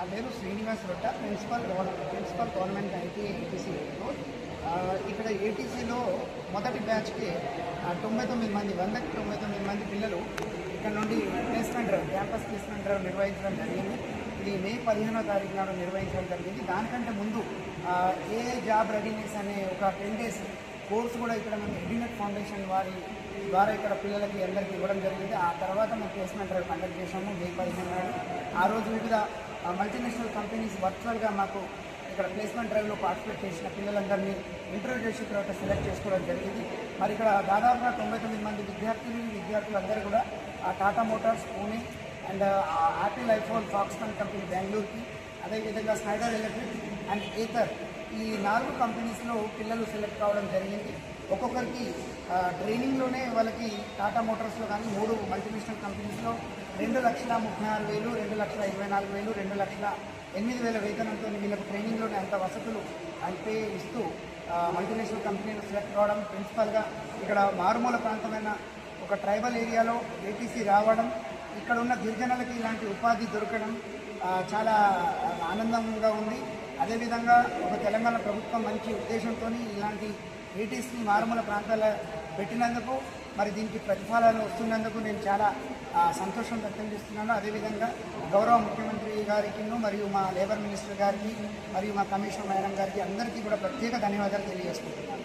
నా పేరు Srinivas Rotta, principal government ITI ATC. ఇక్కడ ఏటీసీలో మొదటి బ్యాచ్కి 99 మంది, 100కి 99 మంది పిల్లలు ఇక్కడ నుండి క్యాంపస్ ప్లేస్మెంట్ డ్రైవ్ నిర్వహించడం జరిగింది. ఇది మే 15వ తారీఖు నాడు నిర్వహించడం జరిగింది. దానికంటే ముందు ఏ జాబ్ రెడీనెస్ అనే ఒక 10 days కోర్సు కూడా ఇక్కడ మేము ఎడ్యునెట్ ఫౌండేషన్ వారి ద్వారా ఇక్కడ పిల్లలకి అందరికీ ఇవ్వడం జరిగింది. ఆ తర్వాత మేము ప్లేస్మెంట్ డ్రైవ్ కండక్ట్ చేసాము మే 15 నాడు. ఆ రోజు వివిధ మల్టీనేషనల్ కంపెనీస్ వర్చువల్గా మాకు ఇక్కడ ప్లేస్మెంట్ డ్రైవ్లో పార్టిసిపేట్ చేసిన పిల్లలందరినీ ఇంటర్వ్యూ చేసిన తర్వాత సెలెక్ట్ చేసుకోవడం జరిగింది. మరి ఇక్కడ దాదాపుగా 99 మంది విద్యార్థులందరూ కూడా Tata Motors Pune and Apple iPhone Foxconn company బెంగళూరుకి, అదేవిధంగా స్నైడర్ ఎలక్ట్రిక్ అండ్ ఏథర్, ఈ 4 కంపెనీస్లో పిల్లలు సెలెక్ట్ కావడం జరిగింది. ఒక్కొక్కరికి ట్రైనింగ్లోనే వాళ్ళకి టాటా మోటార్స్లో కానీ 3 మల్టీనేషనల్ కంపెనీస్లో 2,36,000, 2,24,000, 2,08,000 వేతనంతో వీళ్ళకు ట్రైనింగ్లోనే అంత వసతులు అంటే ఇస్తూ మల్టీనేషనల్ కంపెనీలు సెలెక్ట్ కావడం, ప్రిన్సిపల్గా ఇక్కడ మారుమూల ప్రాంతమైన ఒక ట్రైబల్ ఏరియాలో ఏటీసీ రావడం, ఇక్కడ ఉన్న గిరిజనులకి ఇలాంటి ఉపాధి దొరకడం చాలా ఆనందంగా ఉంది. అదేవిధంగా ఒక తెలంగాణ ప్రభుత్వం మంచి ఉద్దేశంతో ఇలాంటి ఏటీసీ మారుమూల ప్రాంతాల పెట్టినందుకు, మరి దీనికి ప్రతిఫలాలు వస్తున్నందుకు నేను చాలా సంతోషం వ్యక్తం చేస్తున్నాను. అదేవిధంగా గౌరవ ముఖ్యమంత్రి గారికి మరియు మా లేబర్ మినిస్టర్ గారికి మరియు మా కమిషనర్ మేడం గారికి అందరికీ కూడా ప్రత్యేక ధన్యవాదాలు తెలియజేసుకుంటున్నాను.